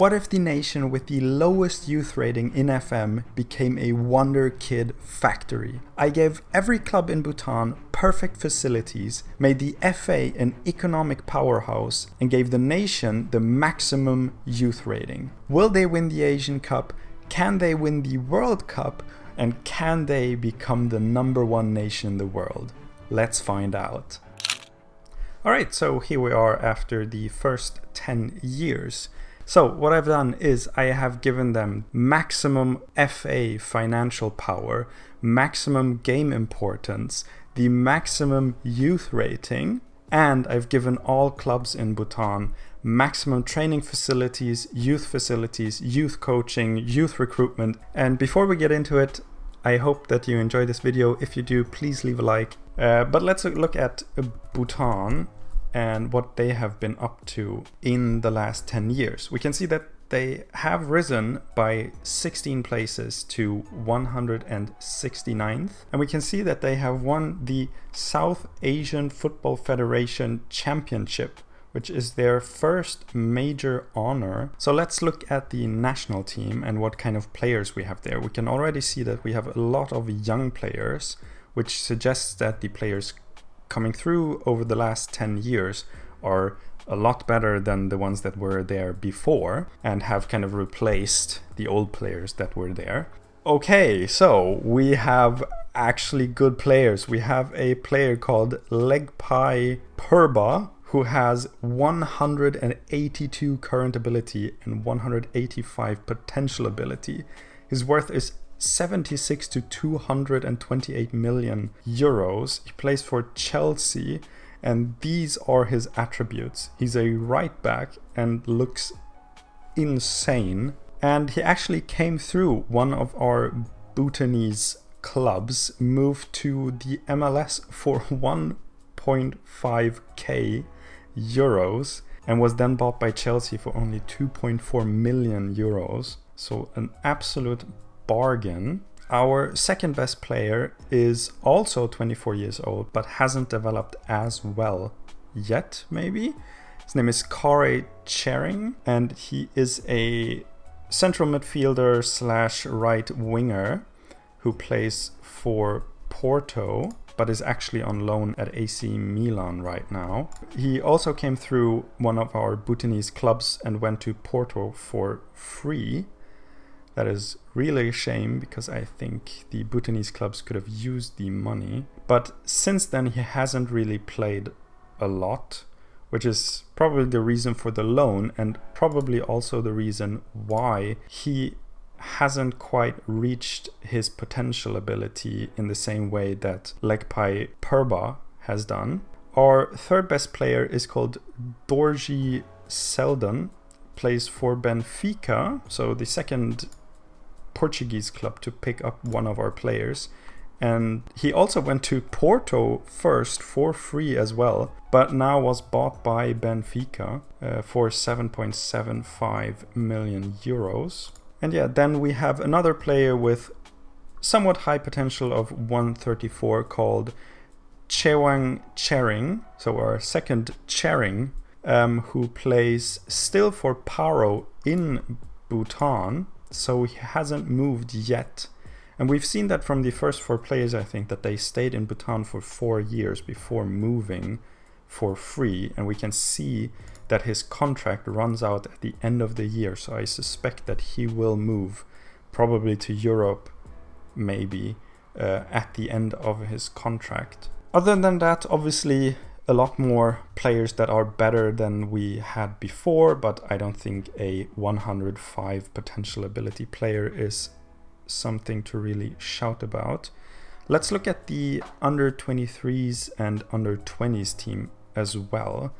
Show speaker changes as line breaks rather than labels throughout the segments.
What if the nation with the lowest youth rating in FM became a Wonder Kid factory? I gave every club in Bhutan perfect facilities, made the FA an economic powerhouse, and gave the nation the maximum youth rating. Will they win the Asian Cup? Can they win the World Cup? And can they become the #1 nation in the world? Let's find out. Alright, so here we are after the first 10 years. So what I've done is I have given them maximum FA financial power, maximum game importance, the maximum youth rating, and I've given all clubs in Bhutan maximum training facilities, youth coaching, youth recruitment. And before we get into it, I hope that you enjoy this video. If you do, please leave a like. But let's look at Bhutan and what they have been up to in the last 10 years. We can see that they have risen by 16 places to 169th. And we can see that they have won the South Asian Football Federation Championship, which is their first major honor. So let's look at the national team and what kind of players we have there. We can already see that we have a lot of young players, which suggests that the players coming through over the last 10 years are a lot better than the ones that were there before and have kind of replaced the old players that were there. Okay, so we have actually good players. We have a player called Legpai Purba, who has 182 current ability and 185 potential ability. His worth is 76 to 228 million euros. He plays for Chelsea, and these are his attributes. He's a right back and looks insane. And he actually came through one of our Bhutanese clubs, moved to the MLS for 1.5k euros, and was then bought by Chelsea for only 2.4 million euros. So an absolute bargain. Our second best player is also 24 years old, but hasn't developed as well yet, maybe. His name is Kare Chering, and he is a central midfielder / right winger who plays for Porto, but is actually on loan at AC Milan right now. He also came through one of our Bhutanese clubs and went to Porto for free. That is really a shame, because I think the Bhutanese clubs could have used the money. But since then he hasn't really played a lot, which is probably the reason for the loan, and probably also the reason why he hasn't quite reached his potential ability in the same way that Legpai Purba has done. Our third best player is called Dorji Seldon, plays for Benfica, so the second Portuguese club to pick up one of our players. And he also went to Porto first for free as well, but now was bought by Benfica for 7.75 million euros. And yeah, then we have another player with somewhat high potential of 134 called Chewang Chering, so our second Chering, who plays still for Paro in Bhutan, so he hasn't moved yet. And we've seen that from the first 4 players, I think, that they stayed in Bhutan for 4 years before moving for free. And we can see that his contract runs out at the end of the year. So I suspect that he will move probably to Europe, maybe, at the end of his contract. Other than that, obviously, a lot more players that are better than we had before, but I don't think a 105 potential ability player is something to really shout about. Let's look at the under 23s and under 20s team as well.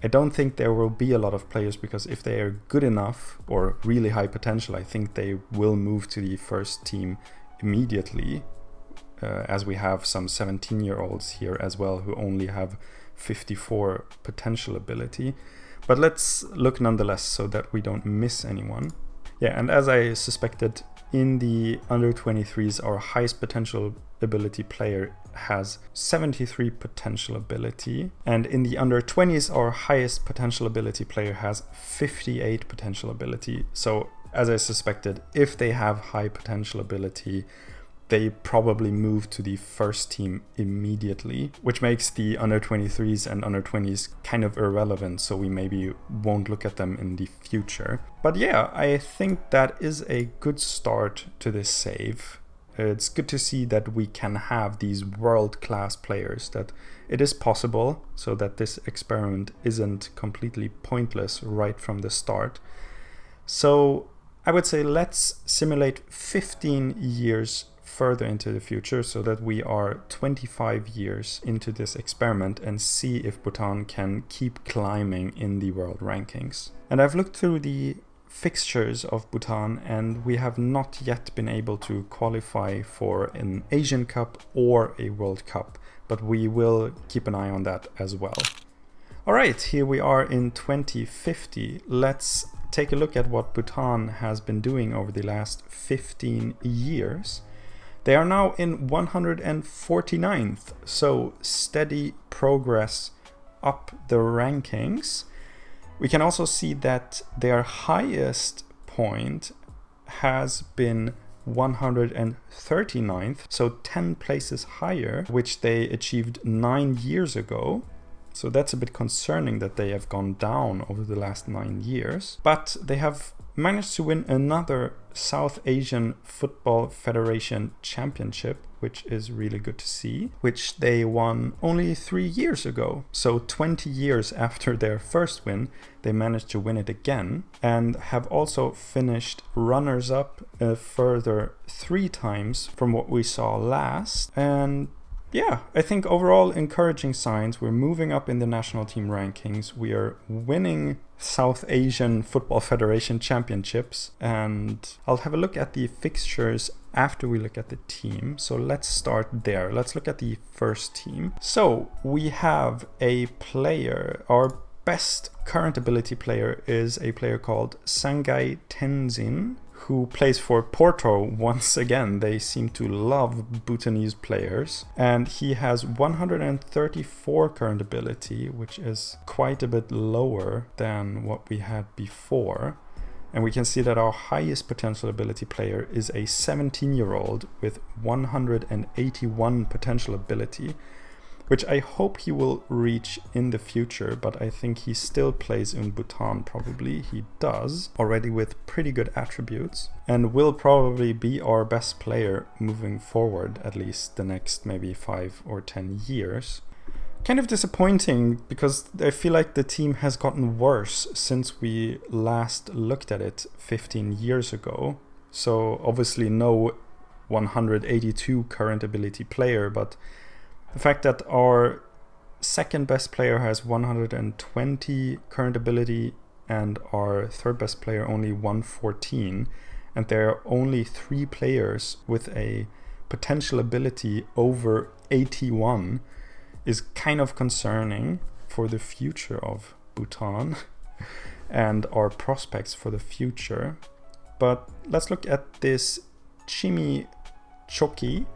I don't think there will be a lot of players, because if they are good enough or really high potential, I think they will move to the first team immediately, as we have some 17-year-olds here as well who only have 54 potential ability. But let's look nonetheless so that we don't miss anyone. Yeah, and as I suspected, in the under 23s, our highest potential ability player has 73 potential ability, and in the under 20s, our highest potential ability player has 58 potential ability. So as I suspected, if they have high potential ability, they probably move to the first team immediately, which makes the under 23s and under 20s kind of irrelevant, so we maybe won't look at them in the future. But yeah, I think that is a good start to this save. It's good to see that we can have these world-class players, that it is possible, so that this experiment isn't completely pointless right from the start. So I would say let's simulate 15 years further into the future, so that we are 25 years into this experiment, and see if Bhutan can keep climbing in the world rankings. And I've looked through the fixtures of Bhutan, and we have not yet been able to qualify for an Asian Cup or a World Cup, but we will keep an eye on that as well. Alright, here we are in 2050. Let's take a look at what Bhutan has been doing over the last 15 years. They are now in 149th, so steady progress up the rankings. We can also see that their highest point has been 139th, so 10 places higher, which they achieved 9 years ago. So that's a bit concerning that they have gone down over the last 9 years. But they have managed to win another South Asian Football Federation Championship, which is really good to see, which they won only 3 years ago. So 20 years after their first win, they managed to win it again, and have also finished runners-up a further 3 times from what we saw last. And yeah, I think overall encouraging signs. We're moving up in the national team rankings. We are winning South Asian Football Federation Championships, and I'll have a look at the fixtures after we look at the team. So let's start there. Let's look at the first team. So we have a player, our best current ability player is a player called Sangai Tenzin, who plays for Porto once again. They seem to love Bhutanese players. And he has 134 current ability, which is quite a bit lower than what we had before. And we can see that our highest potential ability player is a 17-year-old with 181 potential ability, which I hope he will reach in the future, but I think he still plays in Bhutan probably. He does, already with pretty good attributes, and will probably be our best player moving forward, at least the next maybe 5 or 10 years. Kind of disappointing, because I feel like the team has gotten worse since we last looked at it 15 years ago. So obviously no 182 current ability player, but the fact that our second best player has 120 current ability and our third best player only 114, and there are only 3 players with a potential ability over 81, is kind of concerning for the future of Bhutan and our prospects for the future. But let's look at this Chimi Choki.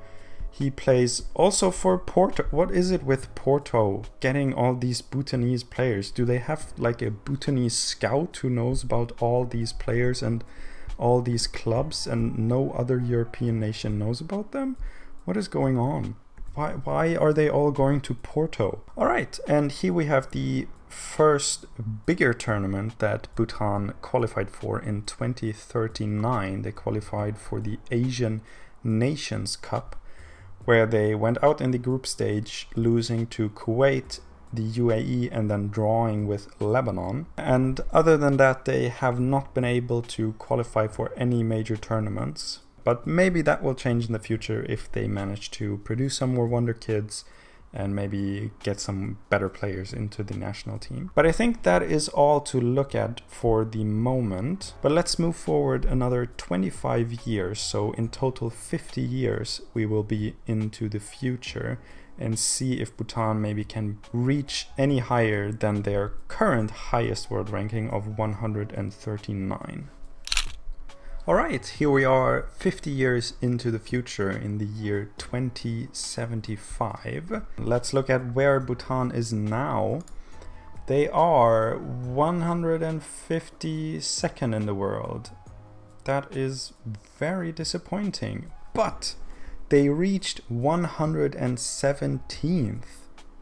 He plays also for Porto. What is it with Porto getting all these Bhutanese players? Do they have like a Bhutanese scout who knows about all these players and all these clubs, and no other European nation knows about them? What is going on? Why are they all going to Porto? All right, and here we have the first bigger tournament that Bhutan qualified for in 2039. They qualified for the Asian Nations Cup, where they went out in the group stage, losing to Kuwait, the UAE, and then drawing with Lebanon. And other than that, they have not been able to qualify for any major tournaments. But maybe that will change in the future if they manage to produce some more Wonderkids and maybe get some better players into the national team. But I think that is all to look at for the moment. But let's move forward another 25 years. So in total 50 years we will be into the future, and see if Bhutan maybe can reach any higher than their current highest world ranking of 139. Alright, here we are 50 years into the future in the year 2075. Let's look at where Bhutan is now. They are 152nd in the world. That is very disappointing. But they reached 117th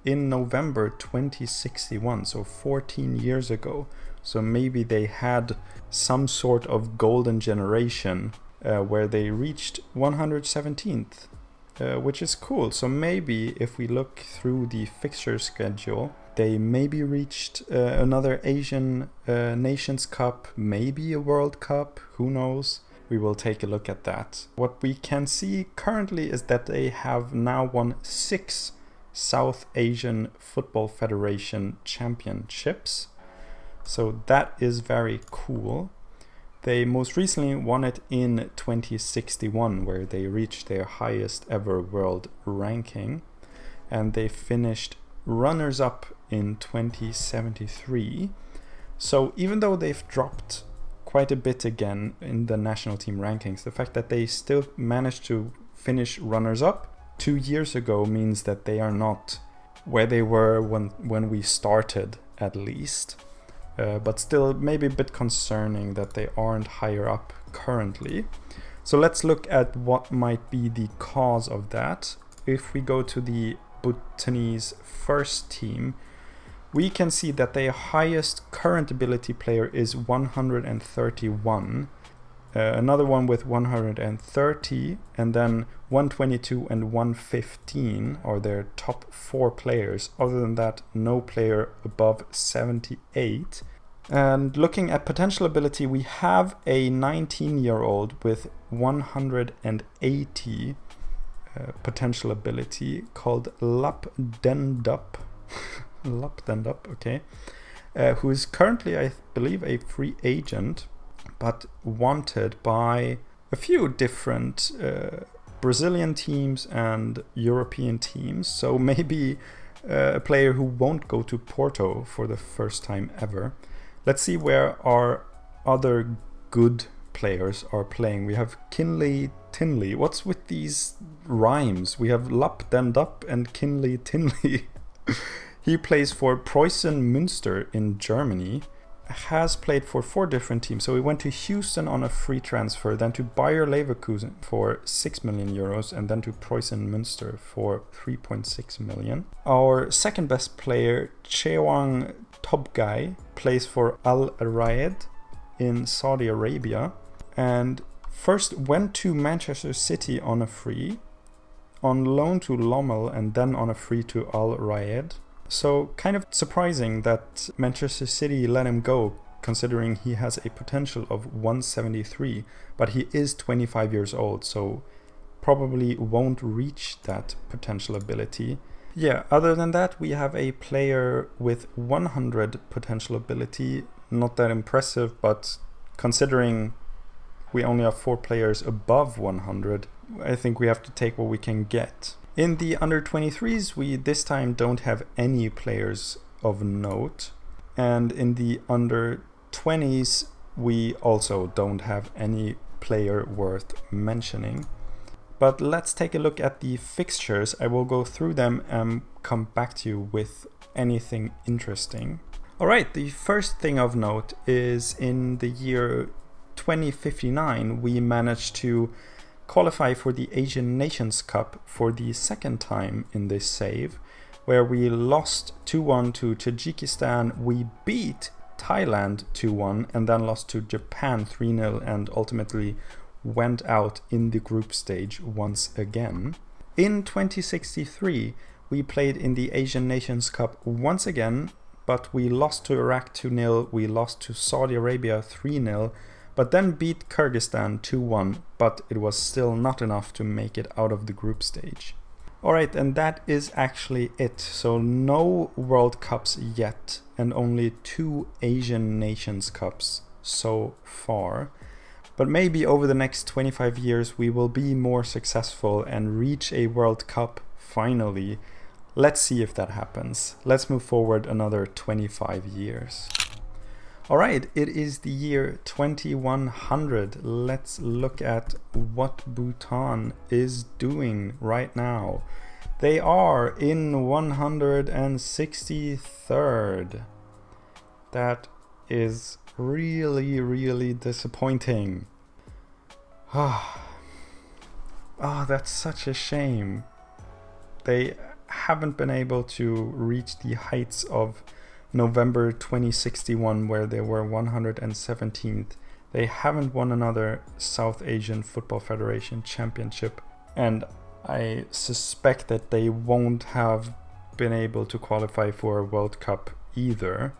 in November 2061, so 14 years ago. So maybe they had some sort of golden generation where they reached 117th, which is cool. So maybe if we look through the fixture schedule, they maybe reached another Asian Nations Cup, maybe a World Cup, who knows? We will take a look at that. What we can see currently is that they have now won 6 South Asian Football Federation championships. So that is very cool. They most recently won it in 2061, where they reached their highest ever world ranking. And they finished runners-up in 2073. So even though they've dropped quite a bit again in the national team rankings, the fact that they still managed to finish runners-up 2 years ago means that they are not where they were when we started, at least. But still maybe a bit concerning that they aren't higher up currently. So let's look at what might be the cause of that. If we go to the Bhutanese first team, we can see that their highest current ability player is 131. Another one with 130, and then 122 and 115 are their top 4 players. Other than that, no player above 78. And looking at potential ability, we have a 19-year-old with 180 potential ability called Lapdendup. Lapdendup, okay. Who is currently, I believe, a free agent, but wanted by a few different Brazilian teams and European teams. So maybe a player who won't go to Porto for the first time ever. Let's see where our other good players are playing. We have Kinley Tinley. What's with these rhymes? We have Lapdendup and Kinley Tinley. He plays for Preußen Münster in Germany. Has played for 4 different teams. So he went to Houston on a free transfer, then to Bayer Leverkusen for 6 million euros, and then to Preußen Münster for 3.6 million. Our second best player, Chewang Tobgai, plays for Al Rayed in Saudi Arabia, and first went to Manchester City on a free, on loan to Lommel, and then on a free to Al Rayed. So kind of surprising that Manchester City let him go, considering he has a potential of 173, but he is 25 years old, so probably won't reach that potential ability. Yeah, other than that, we have a player with 100 potential ability. Not that impressive, but considering we only have 4 players above 100, I think we have to take what we can get. In the under-23s, we this time don't have any players of note. And in the under-20s, we also don't have any player worth mentioning. But let's take a look at the fixtures. I will go through them and come back to you with anything interesting. Alright, the first thing of note is in the year 2059, we managed to qualify for the Asian Nations Cup for the second time in this save, where we lost 2-1 to Tajikistan, we beat Thailand 2-1, and then lost to Japan 3-0, and ultimately went out in the group stage once again. In 2063, we played in the Asian Nations Cup once again, but we lost to Iraq 2-0, we lost to Saudi Arabia 3-0, but then beat Kyrgyzstan 2-1, but it was still not enough to make it out of the group stage. Alright, and that is actually it. So no World Cups yet, and only 2 Asian Nations Cups so far. But maybe over the next 25 years we will be more successful and reach a World Cup finally. Let's see if that happens. Let's move forward another 25 years. All right, it is the year 2100. Let's look at what Bhutan is doing right now. They are in 163rd. That is really, really disappointing. Oh, that's such a shame. They haven't been able to reach the heights of November 2061, where they were 117th. They haven't won another South Asian Football Federation championship, and I suspect that they won't have been able to qualify for a World Cup either.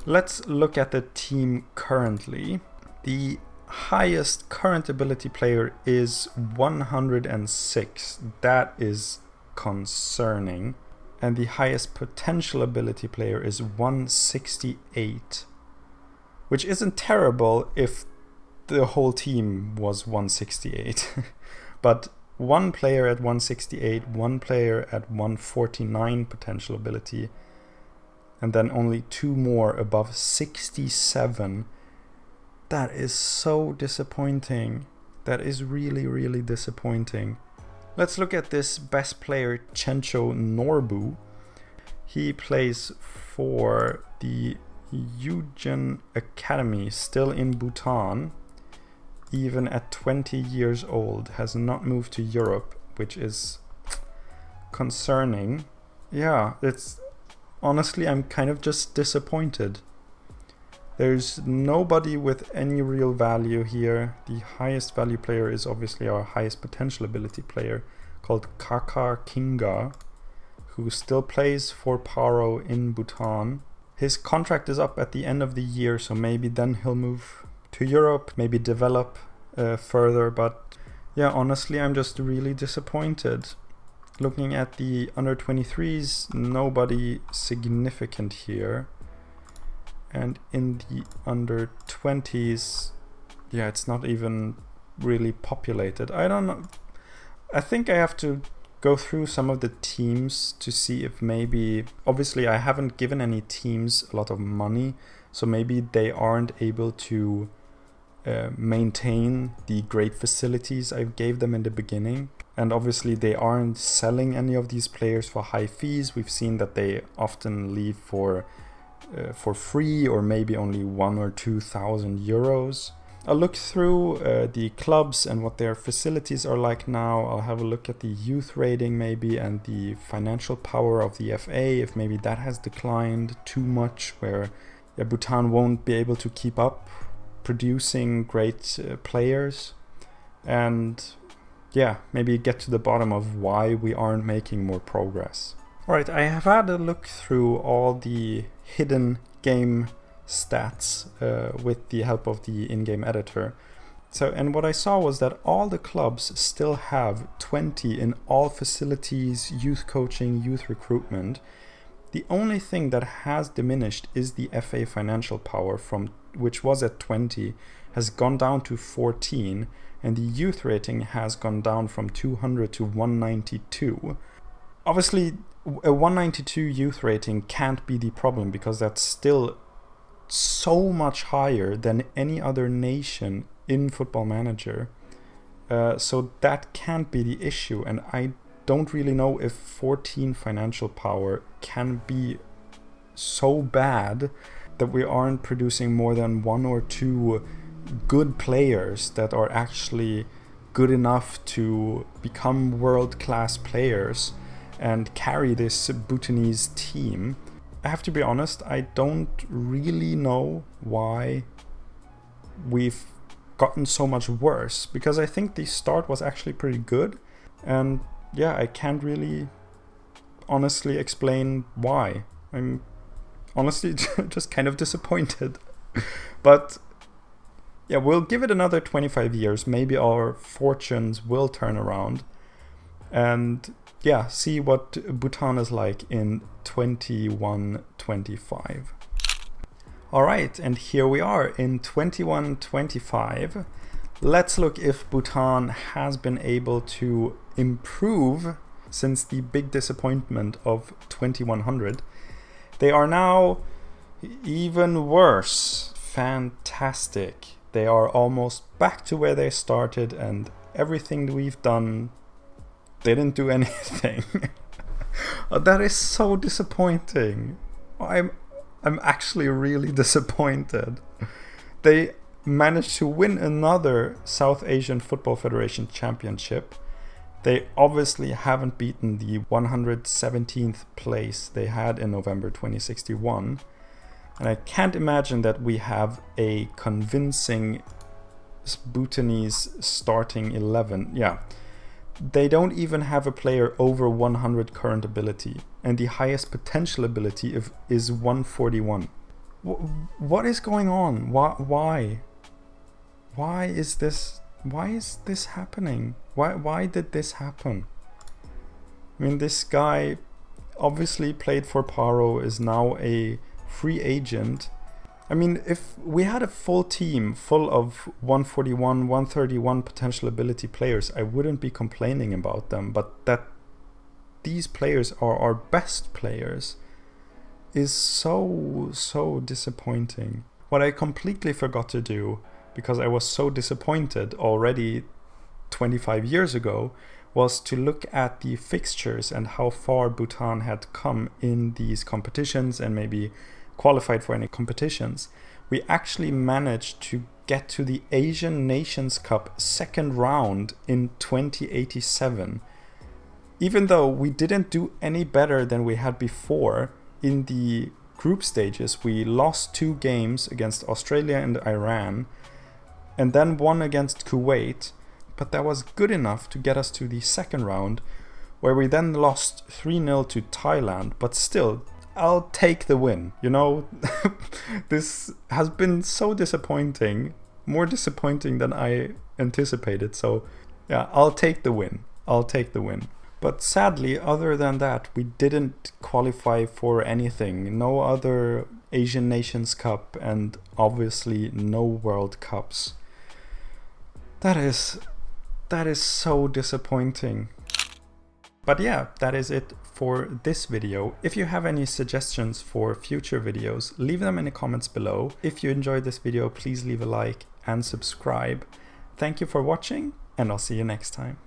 Let's look at the team currently. The highest current ability player is 106. That is concerning. And the highest potential ability player is 168, which isn't terrible if the whole team was 168. But one player at 168, one player at 149 potential ability, and then only two more above 67. That is so disappointing. That is really, really disappointing. Let's look at this best player, Chencho Norbu. He plays for the Eugen Academy, still in Bhutan, even at 20 years old, has not moved to Europe, which is concerning. Yeah, honestly, I'm kind of just disappointed. There's nobody with any real value here. The highest value player is obviously our highest potential ability player, called Kaka Kinga, who still plays for Paro in Bhutan. His contract is up at the end of the year, so maybe then he'll move to Europe, maybe develop further. But yeah, honestly, I'm just really disappointed. Looking at the under 23s, nobody significant here. And in the under 20s, yeah, it's not even really populated. I don't know. I think I have to go through some of the teams to see if maybe, obviously I haven't given any teams a lot of money, so maybe they aren't able to maintain the great facilities I gave them in the beginning. And obviously they aren't selling any of these players for high fees. We've seen that they often leave for free, or maybe only 1,000 or 2,000 euros. I'll look through the clubs and what their facilities are like now. I'll have a look at the youth rating maybe, and the financial power of the FA, if maybe that has declined too much, where Bhutan won't be able to keep up producing great players. And yeah, maybe get to the bottom of why we aren't making more progress. Alright, I have had a look through all the hidden game stats with the help of the in-game editor. And what I saw was that all the clubs still have 20 in all facilities, youth coaching, youth recruitment. The only thing that has diminished is the FA financial power, which was at 20, has gone down to 14, and the youth rating has gone down from 200 to 192. Obviously, a 192 youth rating can't be the problem, because that's still so much higher than any other nation in Football Manager. So that can't be the issue, and I don't really know if 14 financial power can be so bad that we aren't producing more than one or two good players that are actually good enough to become world-class players and carry this Bhutanese team. I have to be honest, I don't really know why we've gotten so much worse, because I think the start was actually pretty good, and yeah, I can't really honestly explain why. I'm honestly just kind of disappointed. But yeah, we'll give it another 25 years. Maybe our fortunes will turn around. And yeah, see what Bhutan is like in 2125. Alright, and here we are in 2125. Let's look if Bhutan has been able to improve since the big disappointment of 2100. They are now even worse. fantastic. They are almost back to where they started, and everything we've done didn't do anything. That is so disappointing. I'm actually really disappointed. They managed to win another South Asian Football Federation championship. They obviously haven't beaten the 117th place they had in November 2061. And I can't imagine that we have a convincing Bhutanese starting 11. Yeah, they don't even have a player over 100 current ability. And the highest potential ability is 141. What is going on? Why? Why is this happening? Why did this happen? I mean, this guy obviously played for Paro, is now a free agent. I mean, if we had a full team full of 141, 131 potential ability players, I wouldn't be complaining about them. But that these players are our best players is so disappointing. What I completely forgot to do, because I was so disappointed already 25 years ago, was to look at the fixtures and how far Bhutan had come in these competitions and maybe qualified for any competitions. We actually managed to get to the Asian Nations Cup second round in 2087. Even though we didn't do any better than we had before in the group stages, we lost 2 games against Australia and Iran and then won against Kuwait, but that was good enough to get us to the second round, where we then lost 3-0 to Thailand. But still, I'll take the win. You know, this has been so disappointing, more disappointing than I anticipated. So yeah, I'll take the win. But sadly, other than that, we didn't qualify for anything. No other Asian Nations Cup, and obviously no World Cups. That is so disappointing. But yeah, that is it for this video. If you have any suggestions for future videos, leave them in the comments below. If you enjoyed this video, please leave a like and subscribe. Thank you for watching, and I'll see you next time.